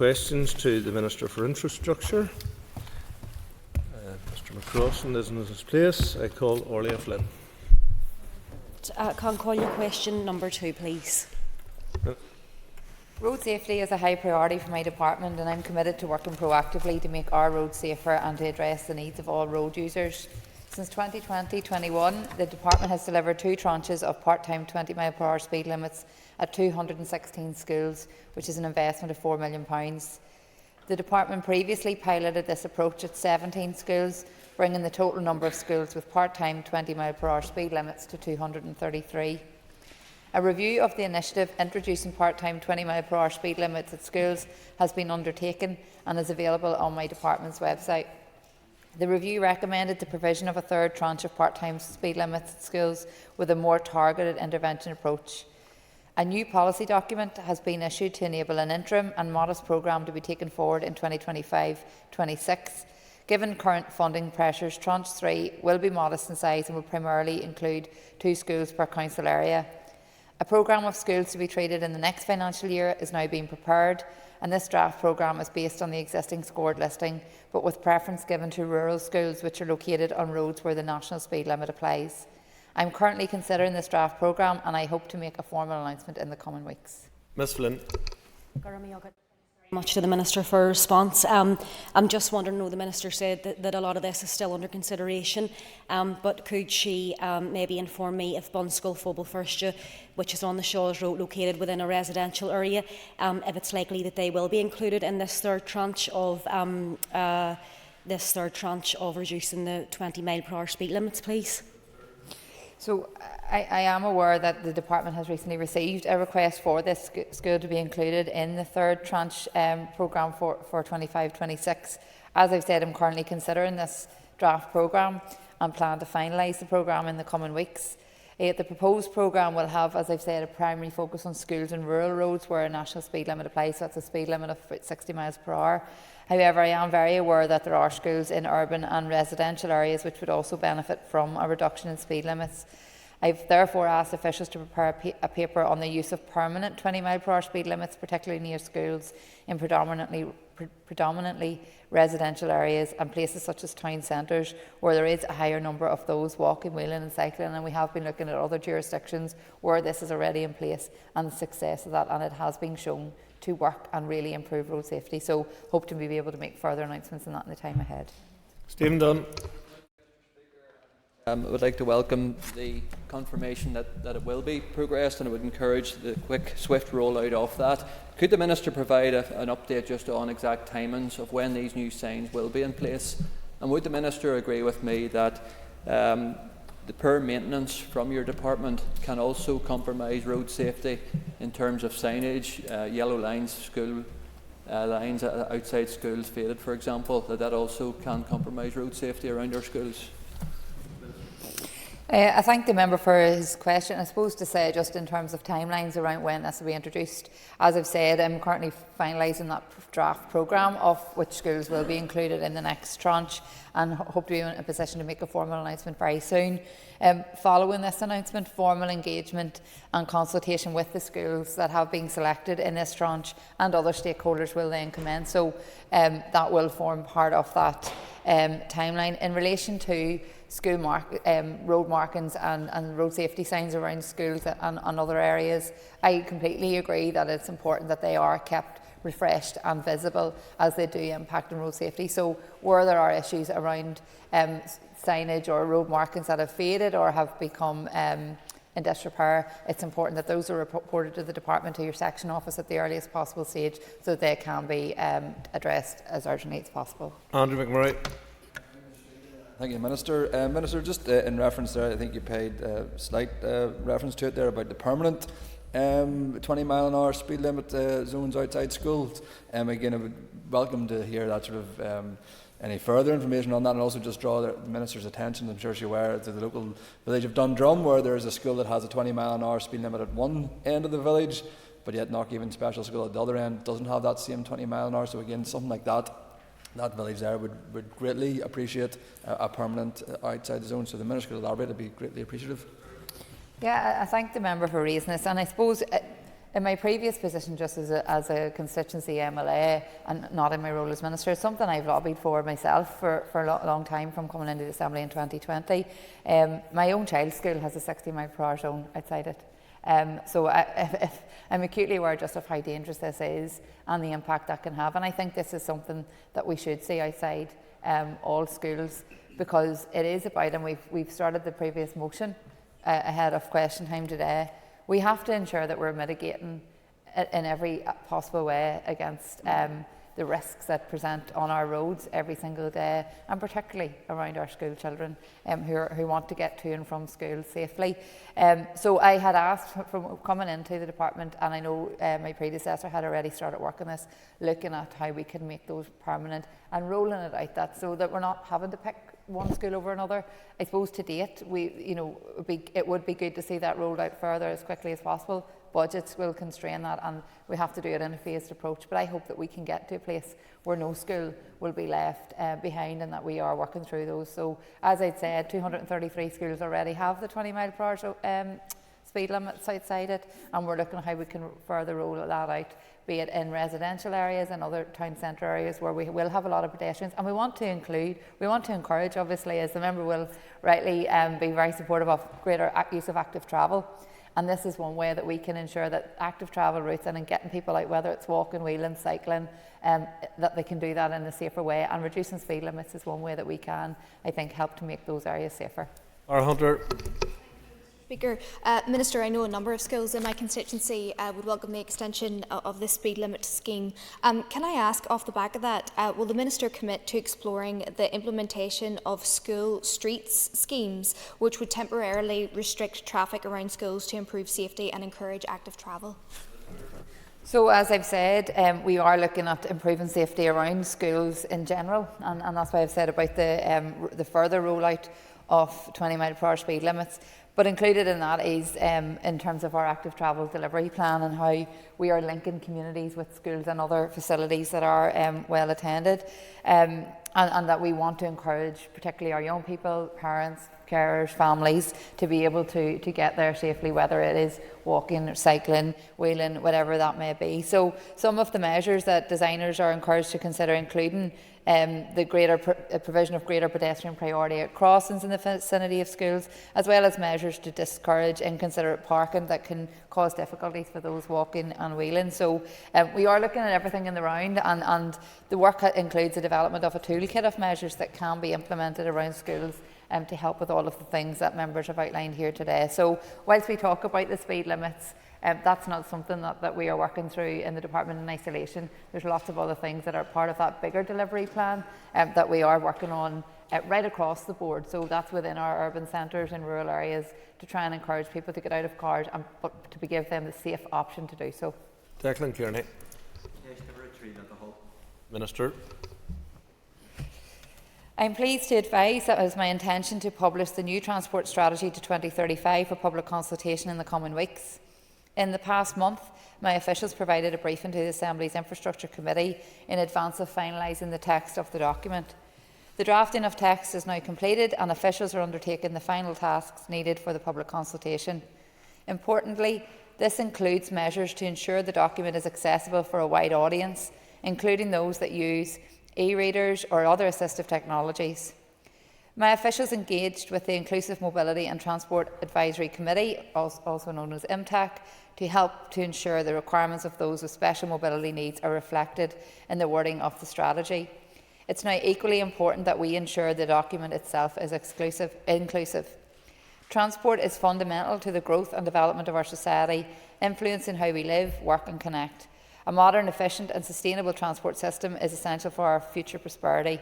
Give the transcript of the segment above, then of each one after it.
Questions to the Minister for Infrastructure. Mr McCrossan is in his place. I call Orlia Flynn. Can call your question number 2, please. Road safety is a high priority for my department, and I'm committed to working proactively to make our roads safer and to address the needs of all road users. Since 2020-21, the department has delivered 2 tranches of part-time 20-mile-per-hour speed limits at 216 schools, which is an investment of £4 million. The department previously piloted this approach at 17 schools, bringing the total number of schools with part-time 20-mile-per-hour speed limits to 233. A review of the initiative introducing part-time 20-mile-per-hour speed limits at schools has been undertaken and is available on my department's website. The review recommended the provision of a 3rd tranche of part-time speed limits at schools with a more targeted intervention approach. A new policy document has been issued to enable an interim and modest programme to be taken forward in 2025-26. Given current funding pressures, Tranche 3 will be modest in size and will primarily include 2 schools per council area. A programme of schools to be treated in the next financial year is now being prepared, and this draft programme is based on the existing scored listing, but with preference given to rural schools which are located on roads where the national speed limit applies. I am currently considering this draft programme, and I hope to make a formal announcement in the coming weeks. Ms Flynn. Much to the Minister for a response. I'm just wondering, the Minister said that a lot of this is still under consideration, but could she maybe inform me if Bunskull Phobal Firstja, which is on the Shaws Road located within a residential area, if it's likely that they will be included in this third tranche of reducing the 20-mile-per-hour speed limits, please? So I am aware that the department has recently received a request for this school to be included in the 3rd tranche programme for 25-26. As I've said, I'm currently considering this draft programme and plan to finalise the programme in the coming weeks. The proposed programme will have, as I've said, a primary focus on schools and rural roads where a national speed limit applies, so that's a speed limit of 60 miles per hour. However, I am very aware that there are schools in urban and residential areas which would also benefit from a reduction in speed limits. I've therefore asked officials to prepare a paper on the use of permanent 20-mile-per-hour speed limits, particularly near schools in predominantly residential areas and places such as town centres where there is a higher number of those walking, wheeling and cycling, and we have been looking at other jurisdictions where this is already in place and the success of that, and it has been shown to work and really improve road safety. So hope to be able to make further announcements on that in the time ahead. Stephen Dunn. I would like to welcome the confirmation that it will be progressed, and I would encourage the quick, swift rollout of that. Could the Minister provide an update just on exact timings of when these new signs will be in place? And would the Minister agree with me that the poor maintenance from your department can also compromise road safety in terms of signage, yellow lines, school lines outside schools faded, for example, that also can compromise road safety around our schools? I thank the member for his question. I suppose to say just in terms of timelines around when this will be introduced, as I've said, I'm currently finalising that draft programme of which schools will be included in the next tranche and hope to be in a position to make a formal announcement very soon. Following this announcement, formal engagement and consultation with the schools that have been selected in this tranche and other stakeholders will then commence. So that will form part of that timeline. In relation to school road markings and road safety signs around schools and other areas, I completely agree that it's important that they are kept refreshed and visible as they do impact on road safety. So where there are issues around signage or road markings that have faded or have become in disrepair, it's important that those are reported to the department, to your section office at the earliest possible stage so that they can be addressed as urgently as possible. Andrew McMurray. Thank you, Minister. Minister, just in reference there, I think you paid slight reference to it there about the permanent 20-mile-an-hour speed limit zones outside schools. Again, I would welcome to hear that sort of any further information on that, and also just draw the Minister's attention, I'm sure she's aware, to the local village of Dundrum, where there is a school that has a 20-mile-an-hour speed limit at one end of the village, but yet Knockhaven Special School at the other end doesn't have that same 20-mile-an-hour. So again, something like that village there would greatly appreciate a permanent outside the zone. So the Minister could elaborate, it'd be greatly appreciative. Yeah, I thank the member for raising this, and I suppose In my previous position, just as a constituency MLA and not in my role as minister, it's something I've lobbied for myself for a long time from coming into the Assembly in 2020. My own child's school has a 60-mile-per-hour zone outside it. So I'm acutely aware just of how dangerous this is and the impact that can have. And I think this is something that we should see outside all schools, because it is about, and we've started the previous motion ahead of question time today, we have to ensure that we're mitigating in every possible way against the risks that present on our roads every single day, and particularly around our school children who want to get to and from school safely. So I had asked from coming into the department, and I know my predecessor had already started work on this, looking at how we can make those permanent and rolling it out, so that we're not having to pick one school over another. I suppose to date, it would be good to see that rolled out further as quickly as possible. Budgets will constrain that, and we have to do it in a phased approach. But I hope that we can get to a place where no school will be left behind, and that we are working through those. So, as I'd said, 233 schools already have the 20-mile-per-hour speed limits outside it, and we're looking at how we can further roll that out, be it in residential areas and other town centre areas where we will have a lot of pedestrians. And we want to encourage, obviously, as the member will rightly be very supportive of greater use of active travel. And this is one way that we can ensure that active travel routes and in getting people out, whether it's walking, wheeling, cycling, that they can do that in a safer way. And reducing speed limits is one way that we can, I think, help to make those areas safer. Our Hunter. Speaker, Minister, I know a number of schools in my constituency would welcome the extension of the speed limit scheme. Can I ask, off the back of that, will the Minister commit to exploring the implementation of school streets schemes, which would temporarily restrict traffic around schools to improve safety and encourage active travel? So, as I've said, we are looking at improving safety around schools in general, and that's why I've said about the further rollout of 20-mile-per-hour speed limits. But included in that is in terms of our active travel delivery plan and how we are linking communities with schools and other facilities that are well attended, and that we want to encourage particularly our young people, parents, carers, families to be able to get there safely, whether it is walking or cycling, wheeling, whatever that may be. So some of the measures that designers are encouraged to consider including the provision of greater pedestrian priority at crossings in the vicinity of schools, as well as measures to discourage inconsiderate parking that can cause difficulties for those walking and wheeling. So we are looking at everything in the round, and the work includes the development of a toolkit of measures that can be implemented around schools to help with all of the things that members have outlined here today. So whilst we talk about the speed limits, that's not something that we are working through in the department in isolation. There's lots of other things that are part of that bigger delivery plan that we are working on right across the board. So that's within our urban centres and rural areas to try and encourage people to get out of cars, but to give them the safe option to do so. Declan Kearney. Minister. I'm pleased to advise that it is my intention to publish the new transport strategy to 2035 for public consultation in the coming weeks. In the past month, my officials provided a briefing to the Assembly's Infrastructure Committee in advance of finalising the text of the document. The drafting of text is now completed, and officials are undertaking the final tasks needed for the public consultation. Importantly, this includes measures to ensure the document is accessible for a wide audience, including those that use e-readers or other assistive technologies. My officials engaged with the Inclusive Mobility and Transport Advisory Committee, also known as IMTAC, to help to ensure the requirements of those with special mobility needs are reflected in the wording of the strategy. It's now equally important that we ensure the document itself is inclusive. Transport is fundamental to the growth and development of our society, influencing how we live, work and connect. A modern, efficient and sustainable transport system is essential for our future prosperity.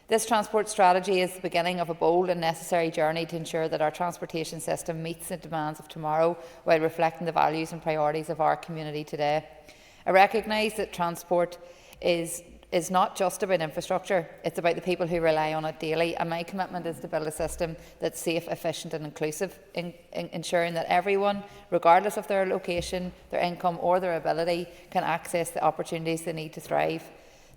This transport strategy is the beginning of a bold and necessary journey to ensure that our transportation system meets the demands of tomorrow while reflecting the values and priorities of our community today. I recognise that transport is not just about infrastructure, it's about the people who rely on it daily, and my commitment is to build a system that's safe, efficient and inclusive, ensuring that everyone, regardless of their location, their income or their ability, can access the opportunities they need to thrive.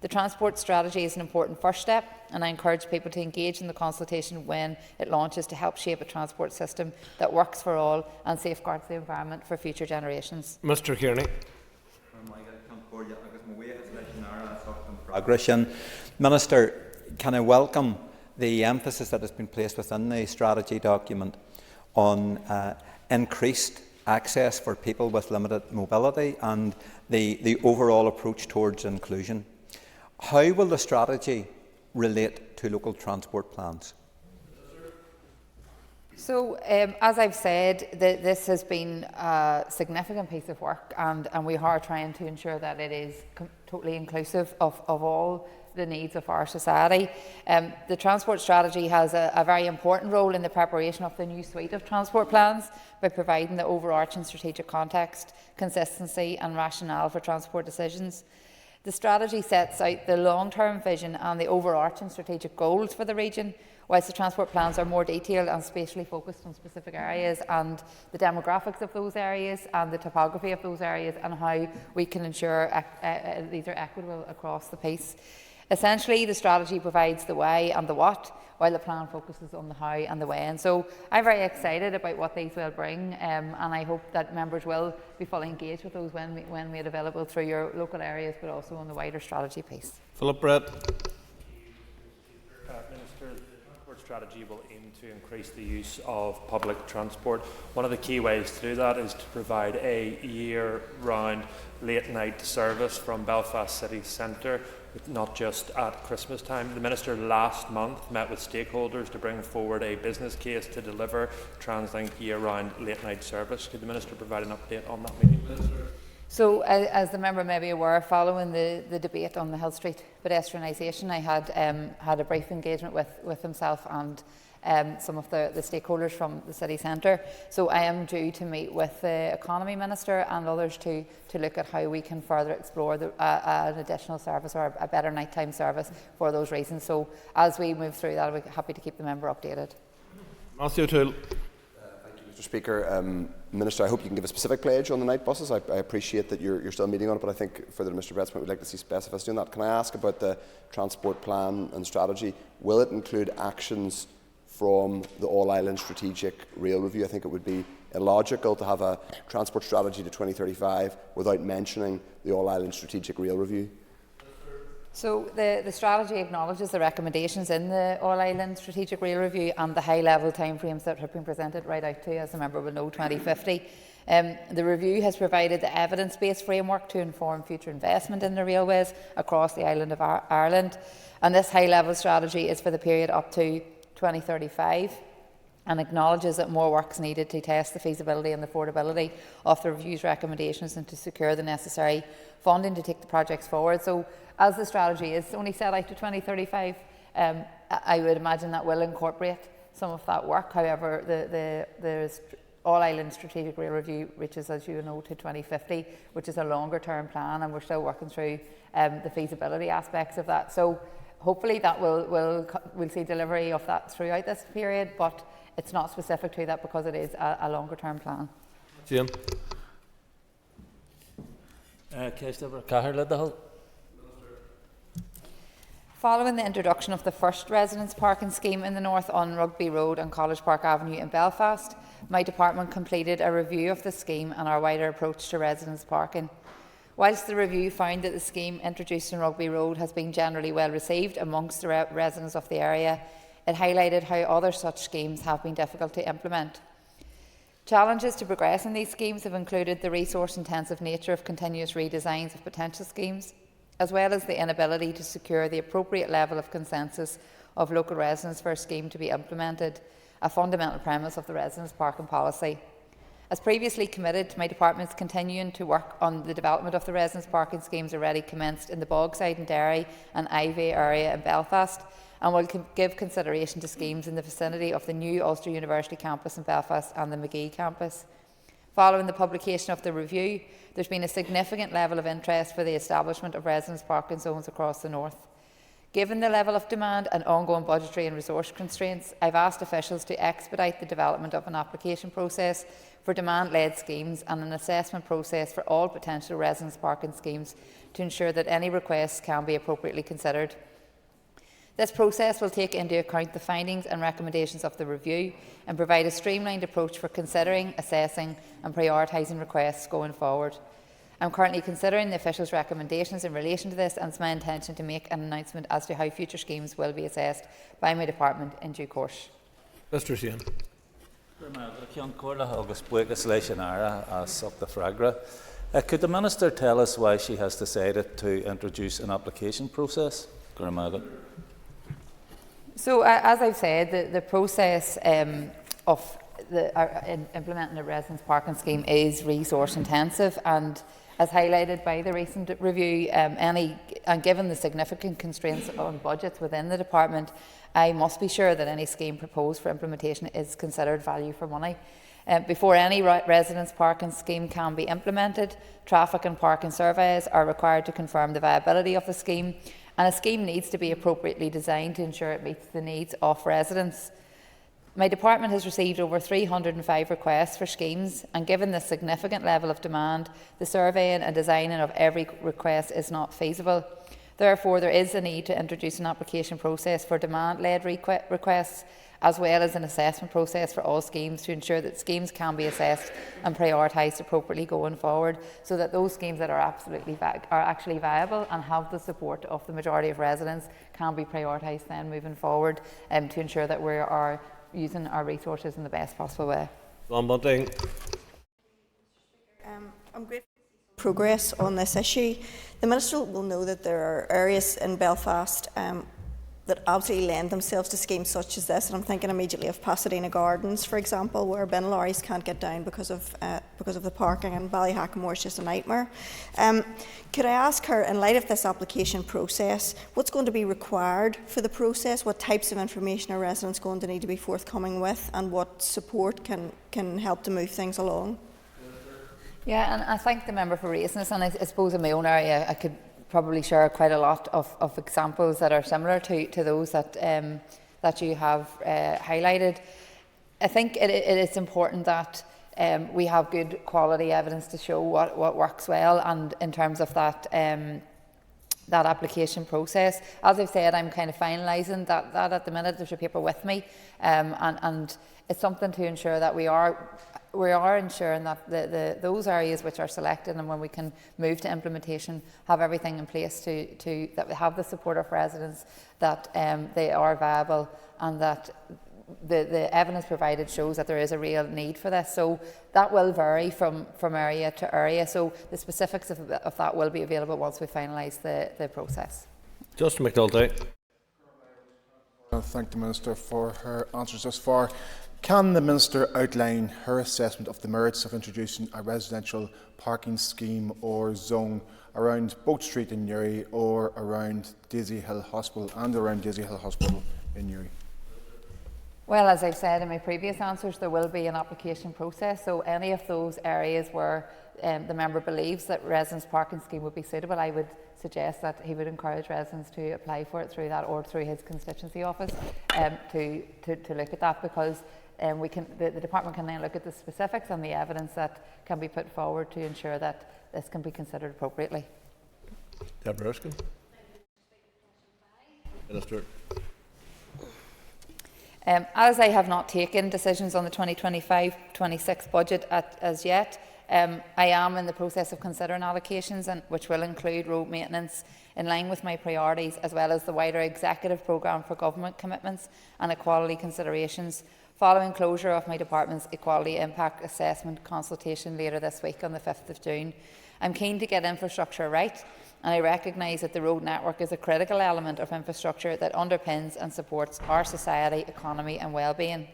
The transport strategy is an important first step, and I encourage people to engage in the consultation when it launches to help shape a transport system that works for all and safeguards the environment for future generations. Mr. Kearney. Minister, can I welcome the emphasis that has been placed within the strategy document on increased access for people with limited mobility and the overall approach towards inclusion. How will the strategy relate to local transport plans? So, as I've said, this has been a significant piece of work, and we are trying to ensure that it is totally inclusive of all the needs of our society. The transport strategy has a very important role in the preparation of the new suite of transport plans by providing the overarching strategic context, consistency and rationale for transport decisions. The strategy sets out the long-term vision and the overarching strategic goals for the region, whilst the transport plans are more detailed and spatially focused on specific areas and the demographics of those areas and the topography of those areas and how we can ensure these are equitable across the piece. Essentially, the strategy provides the why and the what, while the plan focuses on the how and the when. So I'm very excited about what these will bring, and I hope that members will be fully engaged with those when made available through your local areas, but also on the wider strategy piece. Philip Brett. Minister, the transport strategy will aim to increase the use of public transport. One of the key ways to do that is to provide a year-round late-night service from Belfast city centre, not just at Christmas time. The Minister last month met with stakeholders to bring forward a business case to deliver TransLink year-round late-night service. Could the Minister provide an update on that meeting? So, as the member may be aware, following the debate on the Hill Street pedestrianisation, I had a brief engagement with himself and some of the stakeholders from the city centre. So I am due to meet with the Economy Minister and others to look at how we can further explore an additional service or a better nighttime service for those reasons. So as we move through that, I'll be happy to keep the member updated. Matthew O'Toole. Thank you, Mr. Speaker. Minister, I hope you can give a specific pledge on the night buses. I appreciate that you're still meeting on it, but I think further to Mr. Brett's point, we'd like to see specificity on that. Can I ask about the transport plan and strategy? Will it include actions from the All-Ireland Strategic Rail Review? I think it would be illogical to have a transport strategy to 2035 without mentioning the All-Ireland Strategic Rail Review. So the strategy acknowledges the recommendations in the All-Ireland Strategic Rail Review and the high-level timeframes that have been presented right out to, as the member will know, 2050. The review has provided the evidence-based framework to inform future investment in the railways across the island of Ireland, and this high-level strategy is for the period up to 2035 and acknowledges that more work is needed to test the feasibility and affordability of the review's recommendations and to secure the necessary funding to take the projects forward. So, as the strategy is only set out to 2035, I would imagine that will incorporate some of that work. However, the All-Ireland Strategic Rail Review reaches, as you know, to 2050, which is a longer-term plan, and we're still working through the feasibility aspects of that. So, hopefully that we'll see delivery of that throughout this period, but it's not specific to that because it is a longer term plan. Jim. Following the introduction of the first residence parking scheme in the north on Rugby Road and College Park Avenue in Belfast, my department completed a review of the scheme and our wider approach to residence parking. Whilst the review found that the scheme introduced on Rugby Road has been generally well received amongst the residents of the area, it highlighted how other such schemes have been difficult to implement. Challenges to progressing these schemes have included the resource-intensive nature of continuous redesigns of potential schemes, as well as the inability to secure the appropriate level of consensus of local residents for a scheme to be implemented, a fundamental premise of the residence parking policy. As previously committed, my department is continuing to work on the development of the residence parking schemes already commenced in the Bogside and Derry and Ivy area in Belfast, and will give consideration to schemes in the vicinity of the new Ulster University campus in Belfast and the Magee campus. Following the publication of the review, there has been a significant level of interest for the establishment of residence parking zones across the north. Given the level of demand and ongoing budgetary and resource constraints, I've asked officials to expedite the development of an application process for demand-led schemes and an assessment process for all potential residence parking schemes to ensure that any requests can be appropriately considered. This process will take into account the findings and recommendations of the review and provide a streamlined approach for considering, assessing and prioritising requests going forward. I'm currently considering the officials' recommendations in relation to this, and it's my intention to make an announcement as to how future schemes will be assessed by my department in due course. Mr. Sheehan. Could the Minister tell us why she has decided to introduce an application process? So, as I've said, the process of implementing a residence parking scheme is resource intensive, and as highlighted by the recent review, and given the significant constraints on budgets within the department, I must be sure that any scheme proposed for implementation is considered value for money. Before any residence parking scheme can be implemented, traffic and parking surveys are required to confirm the viability of the scheme, and a scheme needs to be appropriately designed to ensure it meets the needs of residents. My department has received over 305 requests for schemes, and given the significant level of demand, the surveying and designing of every request is not feasible. Therefore, there is a need to introduce an application process for demand-led requests, as well as an assessment process for all schemes to ensure that schemes can be assessed and prioritised appropriately going forward, so that those schemes that are actually viable and have the support of the majority of residents can be prioritised then moving forward, to ensure that we are using our resources in the best possible way. I'm grateful for progress on this issue. The Minister will know that there are areas in Belfast that absolutely lend themselves to schemes such as this, and I'm thinking immediately of Pasadena Gardens, for example, where bin lorries can't get down because of the parking, and Ballyhackamore is just a nightmare. Could I ask her, in light of this application process, what's going to be required for the process? What types of information are residents going to need to be forthcoming with, and what support can help to move things along? Yeah, and I thank the member for raising this, and I suppose in my own area I could probably share quite a lot of examples that are similar to those that you have highlighted. I think it is important that we have good quality evidence to show what works well, and in terms of that application process, as I've said, I'm kind of finalising that at the minute. There's a paper with me, and it's something to ensure that we are ensuring that those areas which are selected, and when we can move to implementation, have everything in place that we have the support of residents, that they are viable, and that the evidence provided shows that there is a real need for this. So that will vary from area to area. So the specifics of that will be available once we finalise the process. Justin McNulty. I thank the Minister for her answers thus far. Can the Minister outline her assessment of the merits of introducing a residential parking scheme or zone around Boat Street in Newry, or around Daisy Hill Hospital in Newry? Well, as I've said in my previous answers, there will be an application process. So any of those areas where the member believes that residence parking scheme would be suitable, I would suggest that he would encourage residents to apply for it through that, or through his constituency office, to look at that, because the department can then look at the specifics and the evidence that can be put forward to ensure that this can be considered appropriately. Deborah Erskine. Minister. As I have not taken decisions on the 2025-26 budget as yet, I am in the process of considering allocations, which will include road maintenance in line with my priorities, as well as the wider executive programme for government commitments and equality considerations, following closure of my department's Equality Impact Assessment consultation later this week on the 5th of June. I'm keen to get infrastructure right, and I recognise that the road network is a critical element of infrastructure that underpins and supports our society, economy and well-being.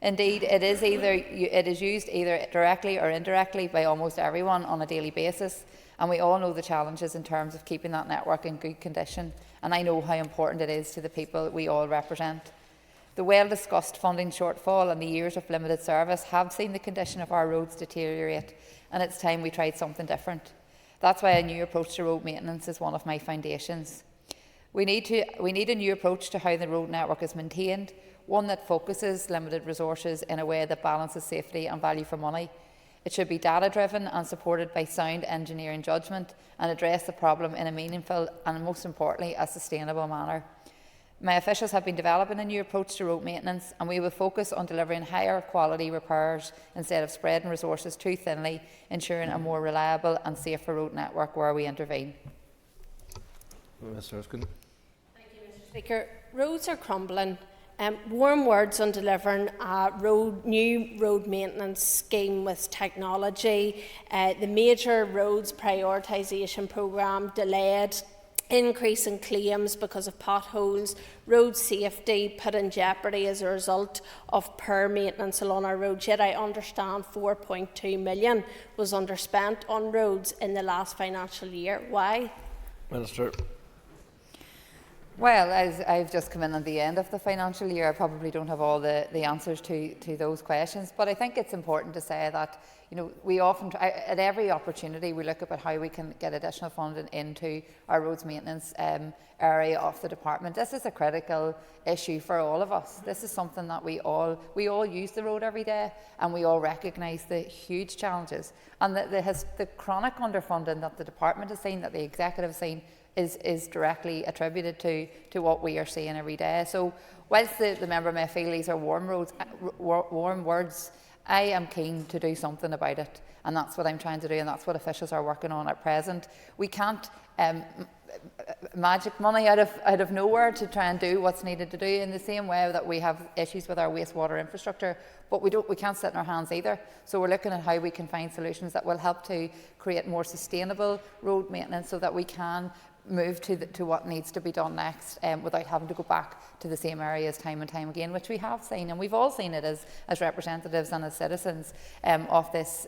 Indeed, it is used either directly or indirectly by almost everyone on a daily basis, and we all know the challenges in terms of keeping that network in good condition, and I know how important it is to the people we all represent. The well-discussed funding shortfall and the years of limited service have seen the condition of our roads deteriorate, and it's time we tried something different. That's why a new approach to road maintenance is one of my foundations. We need a new approach to how the road network is maintained, one that focuses limited resources in a way that balances safety and value for money. It should be data-driven and supported by sound engineering judgment and address the problem in a meaningful and, most importantly, a sustainable manner. My officials have been developing a new approach to road maintenance, and we will focus on delivering higher quality repairs instead of spreading resources too thinly, ensuring a more reliable and safer road network where we intervene. Mr. Erskine. Thank you, Mr. Speaker. Roads are crumbling. Warm words on delivering a new road maintenance scheme with technology. The major roads prioritisation programme delayed, increase in claims because of potholes, road safety put in jeopardy as a result of poor maintenance along our roads. Yet I understand 4.2 million was underspent on roads in the last financial year. Why? Minister. Well, as I've just come in at the end of the financial year, I probably don't have all the answers to those questions, but I think it's important to say that, you know, we often, at every opportunity, we look about how we can get additional funding into our roads maintenance area of the department. This is a critical issue for all of us. This is something that we all use the road every day, and we all recognise the huge challenges and the chronic underfunding that the department has seen, that the executive has seen, is directly attributed to what we are seeing every day. So whilst the member may feel these are warm words, I am keen to do something about it, and that's what I'm trying to do, and that's what officials are working on at present. We can't magic money out of nowhere to try and do what's needed to do, in the same way that we have issues with our wastewater infrastructure, but we can't sit in our hands either. So we're looking at how we can find solutions that will help to create more sustainable road maintenance, so that we can move to what needs to be done next, without having to go back to the same areas time and time again, which we have seen, and we've all seen it as representatives and as citizens of this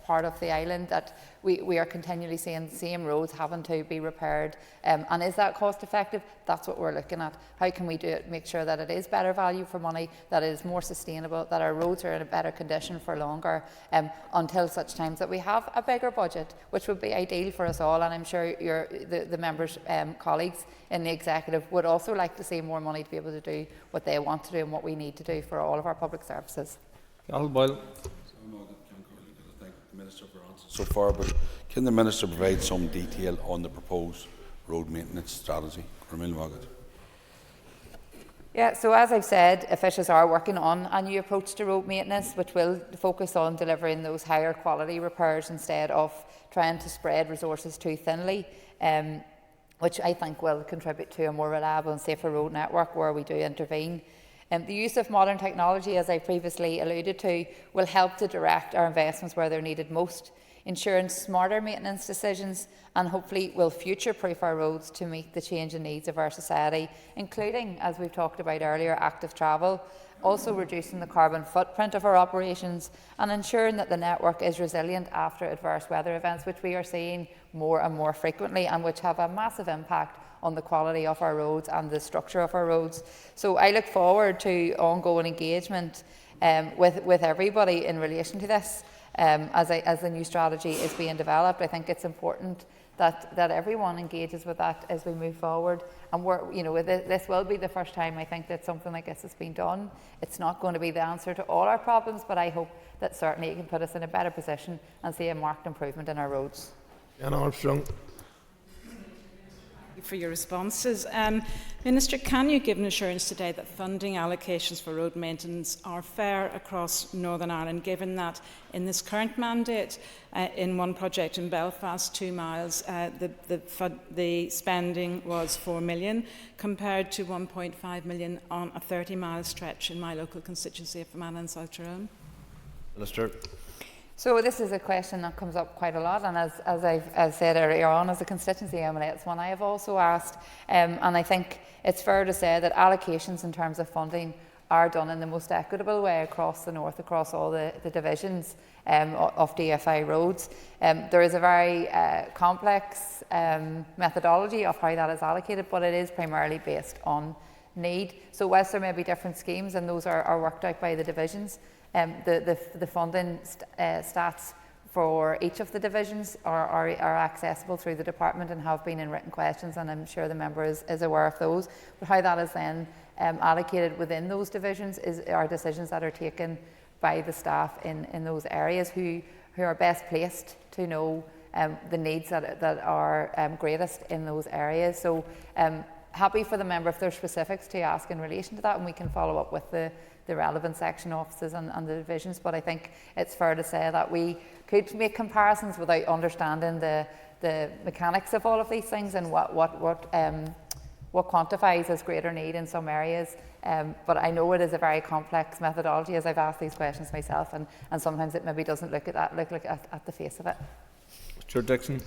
part of the island, that we are continually seeing the same roads having to be repaired. And is that cost effective? That's what we're looking at. How can we do it, make sure that it is better value for money, that it is more sustainable, that our roads are in a better condition for longer, until such times that we have a bigger budget, which would be ideal for us all. And I'm sure the members' colleagues in the executive would also like to see more money to be able to do what they want to do and what we need to do for all of our public services. Boyle. Minister for answers so far, but can the Minister provide some detail on the proposed road maintenance strategy? Yeah, so as I've said, officials are working on a new approach to road maintenance, which will focus on delivering those higher quality repairs instead of trying to spread resources too thinly, which I think will contribute to a more reliable and safer road network where we do intervene. The use of modern technology, as I previously alluded to, will help to direct our investments where they're needed most, ensuring smarter maintenance decisions, and hopefully will future-proof our roads to meet the changing needs of our society, including, as we've talked about earlier, active travel, also reducing the carbon footprint of our operations, and ensuring that the network is resilient after adverse weather events, which we are seeing more and more frequently, and which have a massive impact on the quality of our roads and the structure of our roads. So I look forward to ongoing engagement with everybody in relation to this. As the new strategy is being developed, I think it's important that everyone engages with that as we move forward. And this will be the first time, I think, that something like this has been done. It's not going to be the answer to all our problems, but I hope that certainly it can put us in a better position and see a marked improvement in our roads. Anna Armstrong. For your responses. Minister, can you give an assurance today that funding allocations for road maintenance are fair across Northern Ireland, given that in this current mandate, in one project in Belfast, 2 miles, the spending was 4 million compared to 1.5 million on a 30-mile stretch in my local constituency of Fermanagh and South Tyrone? Minister. So this is a question that comes up quite a lot, and as I've said earlier on, as a constituency MLA, it's one I have also asked, and I think it's fair to say that allocations in terms of funding are done in the most equitable way across the north, across all the divisions of DFI roads. There is a very complex methodology of how that is allocated, but it is primarily based on need. So whilst there may be different schemes, and those are worked out by the divisions, the funding stats for each of the divisions are accessible through the department and have been in written questions, and I'm sure the member is aware of those. But how that is then allocated within those divisions are decisions that are taken by the staff in those areas who are best placed to know the needs that are greatest in those areas. So happy for the member if there's specifics to ask in relation to that, and we can follow up with the relevant section offices and the divisions. But I think it's fair to say that we could make comparisons without understanding the mechanics of all of these things and what quantifies as greater need in some areas. But I know it is a very complex methodology, as I've asked these questions myself, and sometimes it maybe doesn't look at the face of it. Mr. Dixon.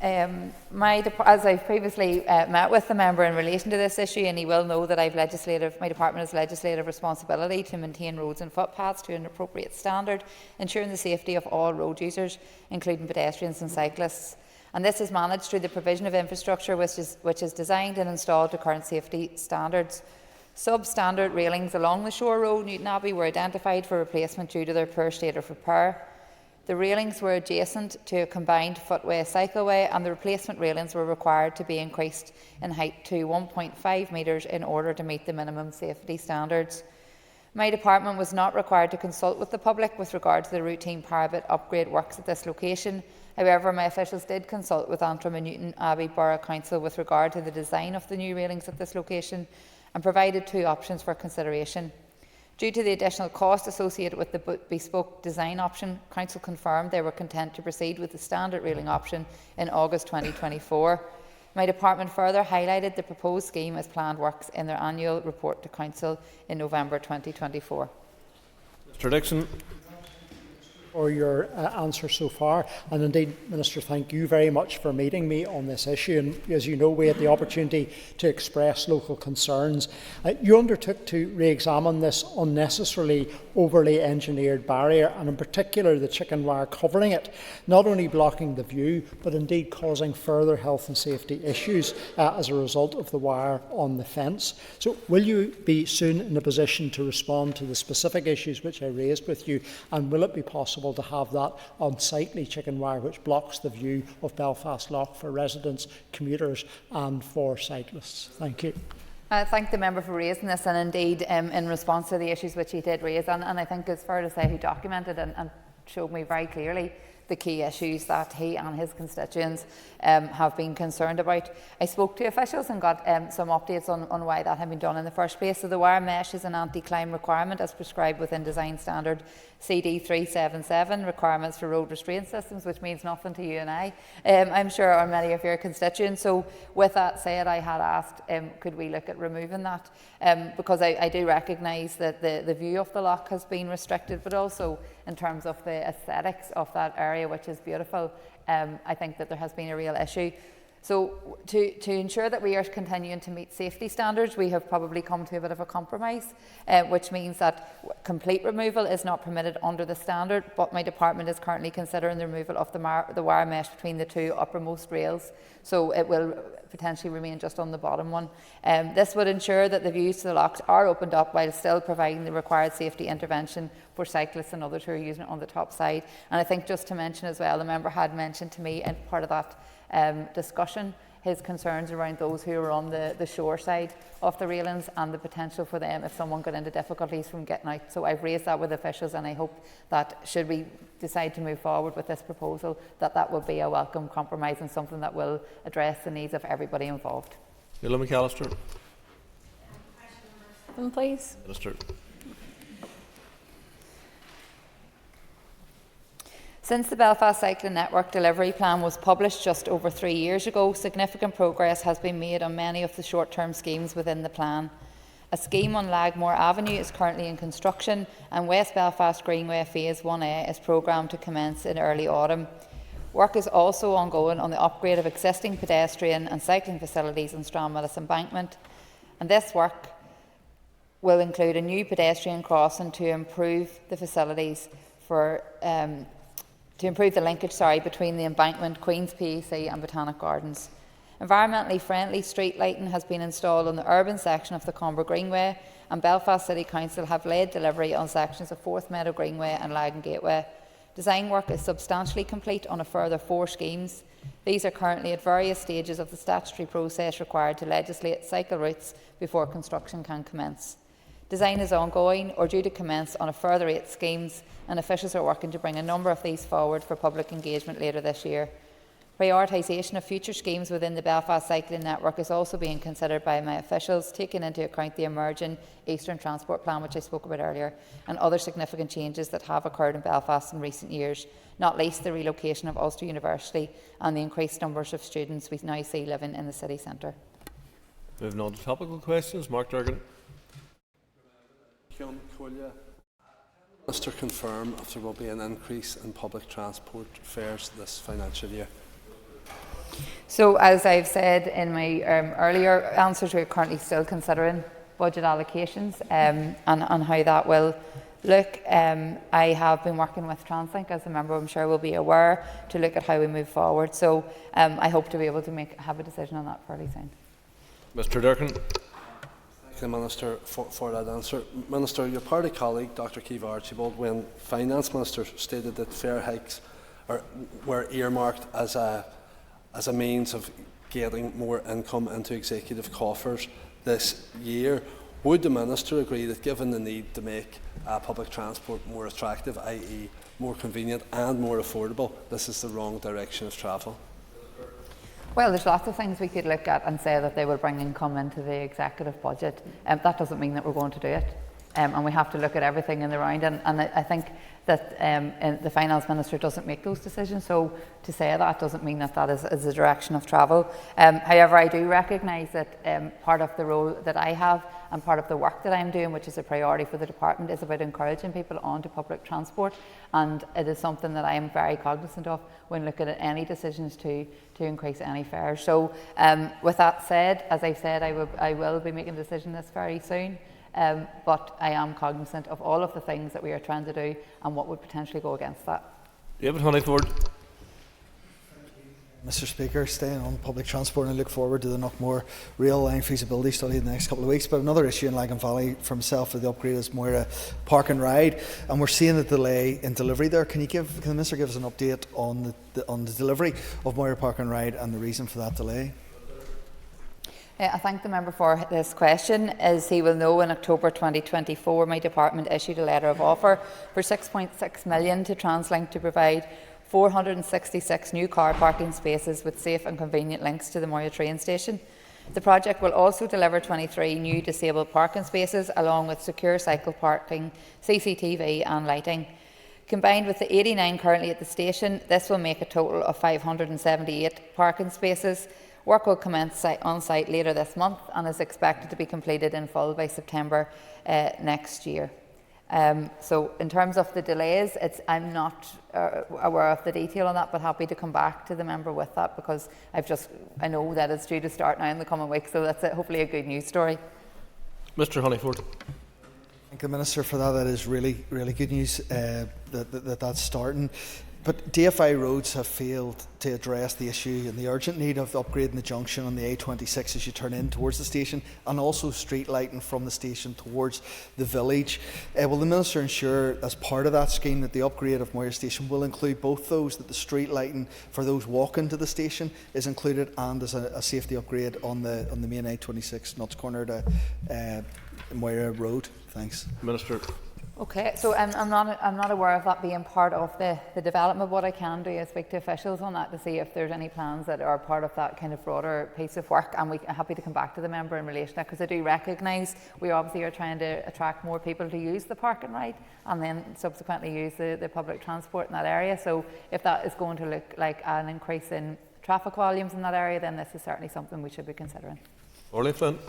As I've previously met with the member in relation to this issue, and he will know that my department has legislative responsibility to maintain roads and footpaths to an appropriate standard, ensuring the safety of all road users, including pedestrians and cyclists. And this is managed through the provision of infrastructure which is designed and installed to current safety standards. Substandard railings along the Shore Road, Newton Abbey, were identified for replacement due to their poor state of repair. The railings were adjacent to a combined footway cycleway, and the replacement railings were required to be increased in height to 1.5 metres in order to meet the minimum safety standards. My department was not required to consult with the public with regard to the routine parapet upgrade works at this location. However, my officials did consult with Antrim and Newton Abbey Borough Council with regard to the design of the new railings at this location and provided two options for consideration. Due to the additional cost associated with the bespoke design option, Council confirmed they were content to proceed with the standard railing option in August 2024. My department further highlighted the proposed scheme as planned works in their annual report to Council in November 2024. Mr. Dixon. For your answer so far, and indeed, Minister, thank you very much for meeting me on this issue. And as you know, we had the opportunity to express local concerns. You undertook to re-examine this unnecessarily overly engineered barrier, and in particular the chicken wire covering it, not only blocking the view but indeed causing further health and safety issues as a result of the wire on the fence. So will you be soon in a position to respond to the specific issues which I raised with you, and will it be possible to have that unsightly chicken wire which blocks the view of Belfast Lough for residents, commuters and for cyclists? Thank you. I thank the member for raising this, and indeed in response to the issues which he did raise, and I think it's fair to say he documented and showed me very clearly the key issues that he and his constituents have been concerned about. I spoke to officials and got some updates on why that had been done in the first place. So the wire mesh is an anti-climb requirement as prescribed within Design Standard CD 377, requirements for road restraint systems, which means nothing to you and I, I'm sure, or many of your constituents. So with that said, I had asked, could we look at removing that? Because I do recognise that the view of the loch has been restricted, but also in terms of the aesthetics of that area, which is beautiful, I think that there has been a real issue. So to ensure that we are continuing to meet safety standards, we have probably come to a bit of a compromise, which means that complete removal is not permitted under the standard, but my department is currently considering the removal of the wire mesh between the two uppermost rails, so it will potentially remain just on the bottom one. This would ensure that the views to the lochs are opened up while still providing the required safety intervention for cyclists and others who are using it on the top side. And I think just to mention as well, the member had mentioned to me in part of that discussion his concerns around those who are on the shore side of the railings and the potential for them if someone got into difficulties from getting out. So I've raised that with officials, and I hope that should we decide to move forward with this proposal, that will be a welcome compromise and something that will address the needs of everybody involved. Neil McAllister. Please. Minister. Since the Belfast Cycling Network Delivery Plan was published just over 3 years ago, significant progress has been made on many of the short-term schemes within the plan. A scheme on Lagmore Avenue is currently in construction, and West Belfast Greenway Phase 1A is programmed to commence in early autumn. Work is also ongoing on the upgrade of existing pedestrian and cycling facilities on Stranmillis Embankment, and this work will include a new pedestrian crossing to improve the facilities to improve the linkage between the embankment, Queen's PEC and Botanic Gardens. Environmentally friendly street lighting has been installed on the urban section of the Comber Greenway, and Belfast City Council have led delivery on sections of Fourth Meadow Greenway and Lagan Gateway. Design work is substantially complete on a further 4 schemes. These are currently at various stages of the statutory process required to legislate cycle routes before construction can commence. Design is ongoing or due to commence on a further 8 schemes, and officials are working to bring a number of these forward for public engagement later this year. Prioritisation of future schemes within the Belfast cycling network is also being considered by my officials, taking into account the emerging Eastern Transport Plan, which I spoke about earlier, and other significant changes that have occurred in Belfast in recent years, not least the relocation of Ulster University and the increased numbers of students we now see living in the city centre. Moving on to topical questions. Mark Durgan. Minister confirm if there will be an increase in public transport fares this financial year? So, as I've said in my earlier answers, we're currently still considering budget allocations and how that will look. I have been working with TransLink, as a member I'm sure will be aware, to look at how we move forward. So I hope to be able to have a decision on that fairly soon. Mr Durkin. Thank you, Minister, for that answer. Minister, your party colleague, Dr Keith Archibald, when Finance Minister, stated that fare hikes were earmarked as a means of getting more income into executive coffers this year. Would the Minister agree that, given the need to make public transport more attractive, i.e. more convenient and more affordable, this is the wrong direction of travel? Well, there's lots of things we could look at and say that they will bring income into the executive budget. That doesn't mean that we're going to do it. And we have to look at everything in the round. And I think that the Finance Minister doesn't make those decisions. So to say that doesn't mean that that is the direction of travel. However, I do recognise that part of the role that I have and part of the work that I'm doing, which is a priority for the department, is about encouraging people onto public transport. And it is something that I am very cognizant of when looking at any decisions to increase any fares. So with that said, as I've said, I will be making a decision this very soon. But I am cognizant of all of the things that we are trying to do and what would potentially go against that. David Honeyford. Mr Speaker, staying on public transport, and I look forward to the Knockmore rail line feasibility study in the next couple of weeks. But another issue in Lagan Valley for myself for the upgrade is Moira Park and Ride, and we're seeing a delay in delivery there. Can the Minister give us an update on the delivery of Moira Park and Ride and the reason for that delay? I thank the member for this question. As he will know, in October 2024, my department issued a letter of offer for £6.6 million to TransLink to provide 466 new car parking spaces with safe and convenient links to the Moira train station. The project will also deliver 23 new disabled parking spaces, along with secure cycle parking, CCTV and lighting. Combined with the 89 currently at the station, this will make a total of 578 parking spaces. Work will commence on site later this month and is expected to be completed in full by September next year. So in terms of the delays, I'm not aware of the detail on that, but happy to come back to the member with that, because I know that it's due to start now in the coming week, so that's hopefully a good news story. Mr Honeyford. Thank the Minister for that. That is really, really good news that's starting. But DFI roads have failed to address the issue and the urgent need of upgrading the junction on the A26 as you turn in towards the station, and also street lighting from the station towards the village. Will the Minister ensure, as part of that scheme, that the upgrade of Moira Station will include both those, that the street lighting for those walking to the station is included, and as a safety upgrade on the main A26 Nuts Corner to Moira Road? Thanks. Minister. Okay, so I'm not aware of that being part of the development. What I can do is speak to officials on that to see if there's any plans that are part of that kind of broader piece of work, and we're happy to come back to the member in relation to that, because I do recognise we obviously are trying to attract more people to use the park and ride and then subsequently use the public transport in that area. So if that is going to look like an increase in traffic volumes in that area, then this is certainly something we should be considering. Orly Flynn.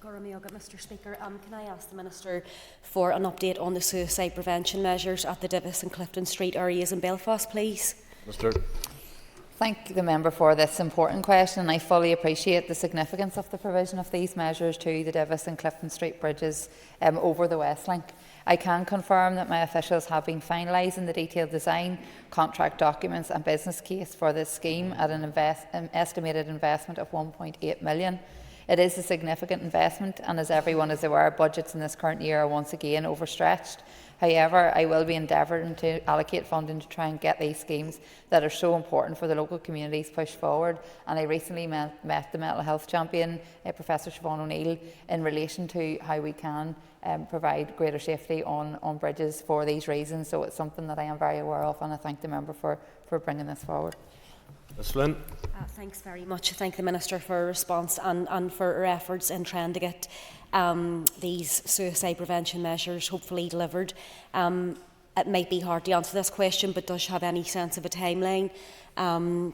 Mr Speaker, can I ask the Minister for an update on the suicide prevention measures at the Divis and Clifton Street areas in Belfast, please? Minister. Thank the member for this important question. I fully appreciate the significance of the provision of these measures to the Divis and Clifton Street bridges over the West Link. I can confirm that my officials have been finalising the detailed design, contract documents and business case for this scheme at an estimated investment of £1.8 million. It is a significant investment, and as everyone is aware, budgets in this current year are once again overstretched. However, I will be endeavouring to allocate funding to try and get these schemes that are so important for the local communities pushed forward. And I recently met the mental health champion, Professor Siobhan O'Neill, in relation to how we can provide greater safety on bridges for these reasons. So it's something that I am very aware of, and I thank the member for bringing this forward. Ms Flynn. Thanks very much. I thank the Minister for her response and for her efforts in trying to get these suicide prevention measures hopefully delivered. It might be hard to answer this question, but does she have any sense of a timeline,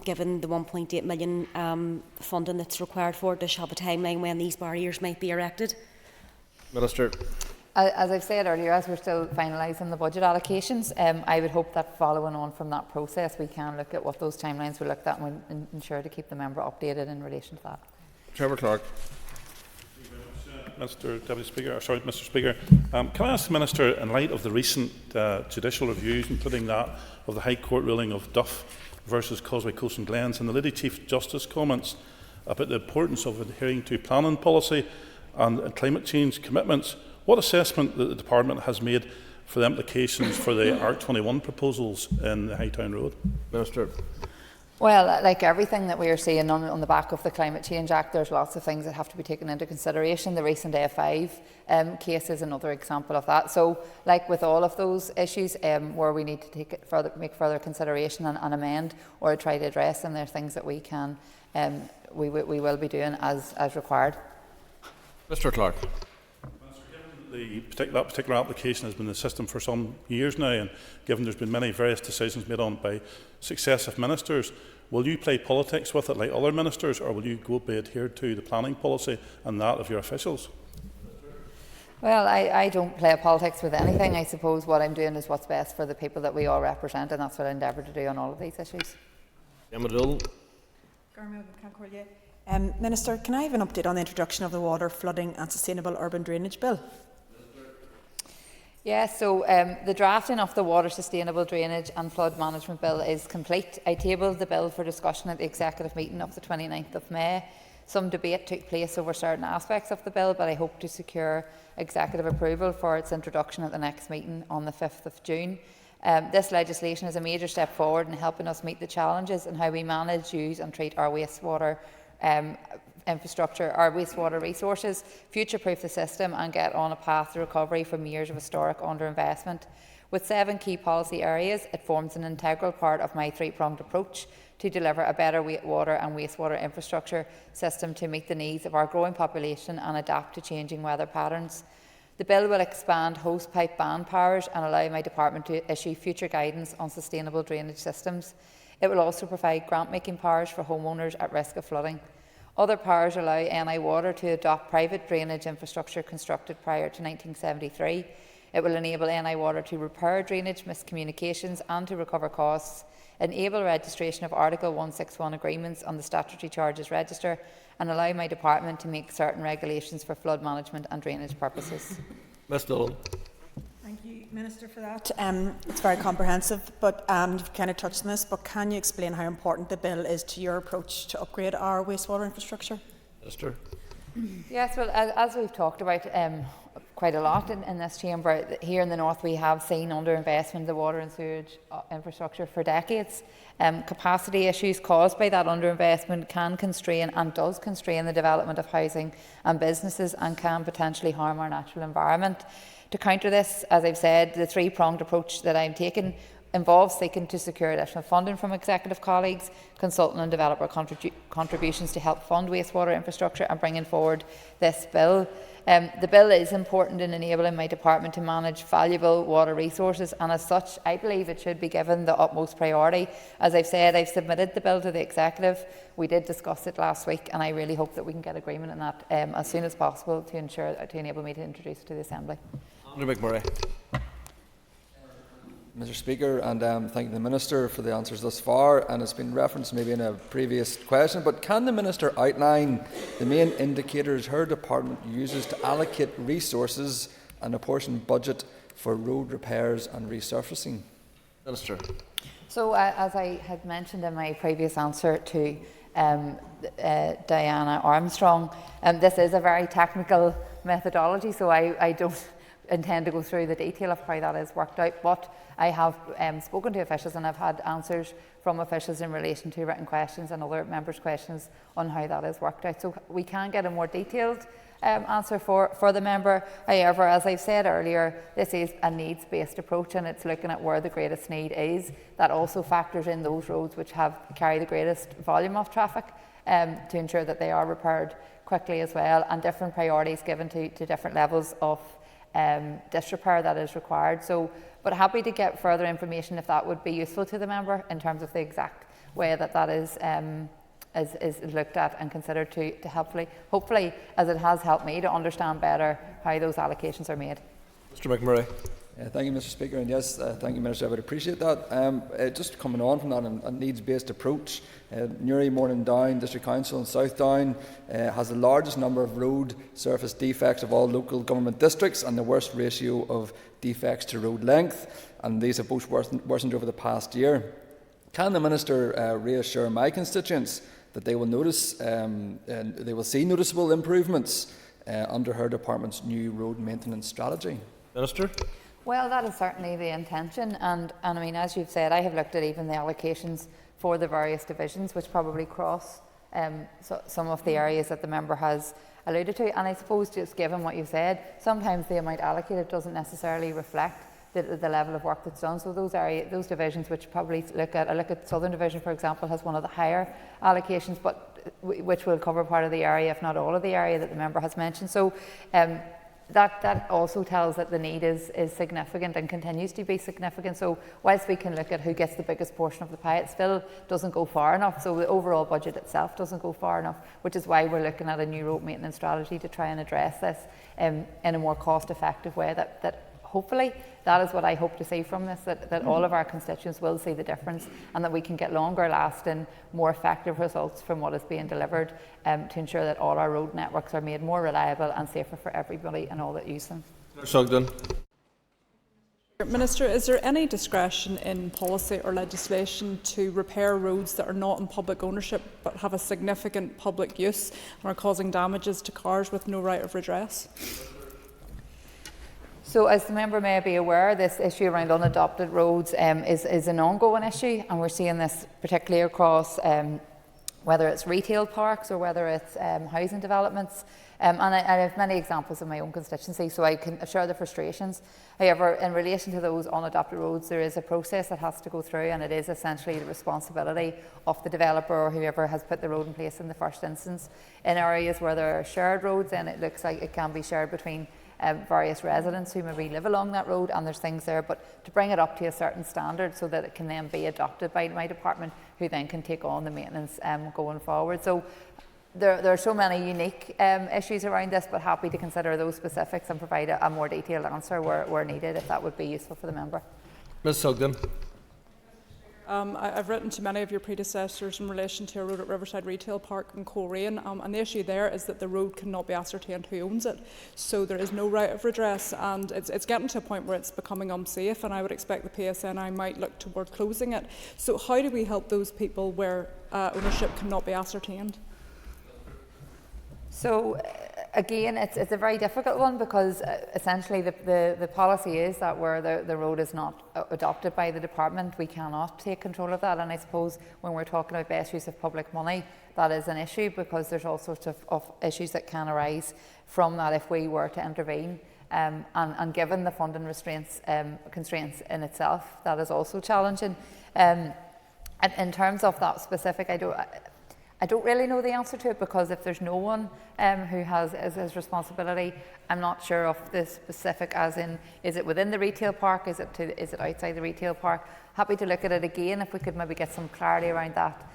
given the £1.8 million funding that's required for it? Does she have a timeline when these barriers might be erected? Minister. As I've said earlier, as we're still finalising the budget allocations, I would hope that following on from that process, we can look at what those timelines will look at and ensure to keep the member updated in relation to that. Trevor Clark. Mr. Speaker, can I ask the Minister, in light of the recent judicial reviews, including that of the High Court ruling of Duff versus Causeway Coast and Glens, and the Lady Chief Justice comments about the importance of adhering to planning policy and climate change commitments, what assessment that the Department has made for the implications for the ARC21 proposals in the Hightown Road? Minister. Well, like everything that we are seeing on the back of the Climate Change Act, there's lots of things that have to be taken into consideration. The recent A5 case is another example of that. So, like with all of those issues, where we need to take it further, make further consideration and amend or try to address them, there are things that we can, we will be doing as required. Mr. Clark. That particular application has been in the system for some years now, and given there's been many various decisions made on by successive ministers, will you play politics with it like other ministers, or will you go be adhered to the planning policy and that of your officials? Well, I don't play politics with anything. I suppose what I'm doing is what's best for the people that we all represent, and that's what I endeavour to do on all of these issues. Minister, can I have an update on the introduction of the Water, Flooding and Sustainable Urban Drainage Bill? Yeah, so the drafting of the Water Sustainable Drainage and Flood Management Bill is complete. I tabled the bill for discussion at the executive meeting of the 29th of May. Some debate took place over certain aspects of the bill, but I hope to secure executive approval for its introduction at the next meeting on the 5th of June. This legislation is a major step forward in helping us meet the challenges in how we manage, use and treat our wastewater infrastructure, our wastewater resources, future-proof the system and get on a path to recovery from years of historic underinvestment. With 7 key policy areas, it forms an integral part of my 3-pronged approach to deliver a better water and wastewater infrastructure system to meet the needs of our growing population and adapt to changing weather patterns. The bill will expand hosepipe ban powers and allow my department to issue future guidance on sustainable drainage systems. It will also provide grant-making powers for homeowners at risk of flooding. Other powers allow NI Water to adopt private drainage infrastructure constructed prior to 1973. It will enable NI Water to repair drainage miscommunications and to recover costs, enable registration of Article 161 agreements on the Statutory Charges Register, and allow my department to make certain regulations for flood management and drainage purposes. Ms Dillon. Thank you, Minister, for that. It's very comprehensive, but you've kind of touched on this, but can you explain how important the bill is to your approach to upgrade our wastewater infrastructure? Minister. Yes, well, as we've talked about quite a lot in this chamber, here in the north we have seen underinvestment in the water and sewage infrastructure for decades. Capacity issues caused by that underinvestment can constrain and does constrain the development of housing and businesses and can potentially harm our natural environment. To counter this, as I've said, the 3-pronged approach that I'm taking involves seeking to secure additional funding from executive colleagues, consultant and developer contributions to help fund wastewater infrastructure and bringing forward this bill. The bill is important in enabling my department to manage valuable water resources, and as such I believe it should be given the utmost priority. As I've said, I've submitted the bill to the executive. We did discuss it last week and I really hope that we can get agreement on that as soon as possible to enable me to introduce it to the Assembly. Andrew McMurray. Mr. Speaker, and thank the Minister for the answers thus far, and it's been referenced maybe in a previous question, but can the Minister outline the main indicators her department uses to allocate resources and apportion budget for road repairs and resurfacing? Minister. So, as I had mentioned in my previous answer to Diana Armstrong, this is a very technical methodology, so I don't intend to go through the detail of how that is worked out, but I have spoken to officials and I've had answers from officials in relation to written questions and other members' questions on how that is worked out. So we can get a more detailed answer for the member. However, as I've said earlier, this is a needs-based approach and it's looking at where the greatest need is. That also factors in those roads which carry the greatest volume of traffic to ensure that they are repaired quickly as well, and different priorities given to different levels of disrepair that is required. So, but happy to get further information if that would be useful to the member in terms of the exact way that is looked at and considered to hopefully, as it has helped me to understand better how those allocations are made. Mr McMurray. Thank you, Mr Speaker, and yes, thank you, Minister. I would appreciate that. Just coming on from that, a needs-based approach, Newry, Morning Down District Council in South Down has the largest number of road surface defects of all local government districts and the worst ratio of defects to road length, and these have both worsened over the past year. Can the Minister reassure my constituents that they will notice and they will see noticeable improvements under her department's new road maintenance strategy? Minister. Well, that is certainly the intention, and I mean, as you've said, I have looked at even the allocations for the various divisions, which probably cross some of the areas that the member has alluded to. And I suppose, just given what you've said, sometimes the amount allocated doesn't necessarily reflect the level of work that's done. So those divisions, which probably look at Southern Division, for example, has one of the higher allocations, but which will cover part of the area, if not all of the area that the member has mentioned. So. That also tells that the need is significant and continues to be significant. So whilst we can look at who gets the biggest portion of the pie, it still doesn't go far enough. So the overall budget itself doesn't go far enough, which is why we're looking at a new road maintenance strategy to try and address this in a more cost-effective way that hopefully, that is what I hope to see from this, that all of our constituents will see the difference and that we can get longer lasting, more effective results from what is being delivered to ensure that all our road networks are made more reliable and safer for everybody and all that use them. Sugden. Minister, is there any discretion in policy or legislation to repair roads that are not in public ownership but have a significant public use and are causing damages to cars with no right of redress? So, as the member may be aware, this issue around unadopted roads is an ongoing issue, and we're seeing this particularly across whether it's retail parks or whether it's housing developments. And I have many examples in my own constituency, so I can share the frustrations. However, in relation to those unadopted roads, there is a process that has to go through, and it is essentially the responsibility of the developer or whoever has put the road in place in the first instance. In areas where there are shared roads, then it looks like it can be shared between various residents who maybe live along that road, and there's things there, but to bring it up to a certain standard so that it can then be adopted by my department, who then can take on the maintenance going forward. So there are so many unique issues around this, but happy to consider those specifics and provide a more detailed answer where needed, if that would be useful for the member. Ms Sugden. I've written to many of your predecessors in relation to a road at Riverside Retail Park in Coleraine, and the issue there is that the road cannot be ascertained who owns it, so there is no right of redress, and it's getting to a point where it's becoming unsafe, and I would expect the PSNI might look toward closing it. So how do we help those people where ownership cannot be ascertained? So again, it's a very difficult one, because essentially the policy is that where the road is not adopted by the department, we cannot take control of that. And I suppose when we're talking about best use of public money, that is an issue, because there's all sorts of issues that can arise from that if we were to intervene. And given the funding constraints in itself, that is also challenging. In terms of that specific, I don't really know the answer to it, because if there's no one who has responsibility, I'm not sure of the specific, as in, is it within the retail park, is it outside the retail park? Happy to look at it again if we could maybe get some clarity around that,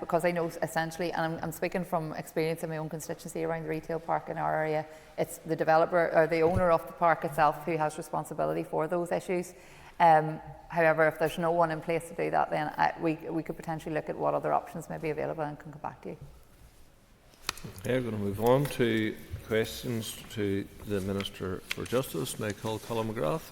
because I know essentially, and I'm speaking from experience in my own constituency around the retail park in our area, it's the developer or the owner of the park itself who has responsibility for those issues. However, if there's no one in place to do that, then we could potentially look at what other options may be available and can come back to you. Okay, we're going to move on to questions to the Minister for Justice. May I call Colin McGrath?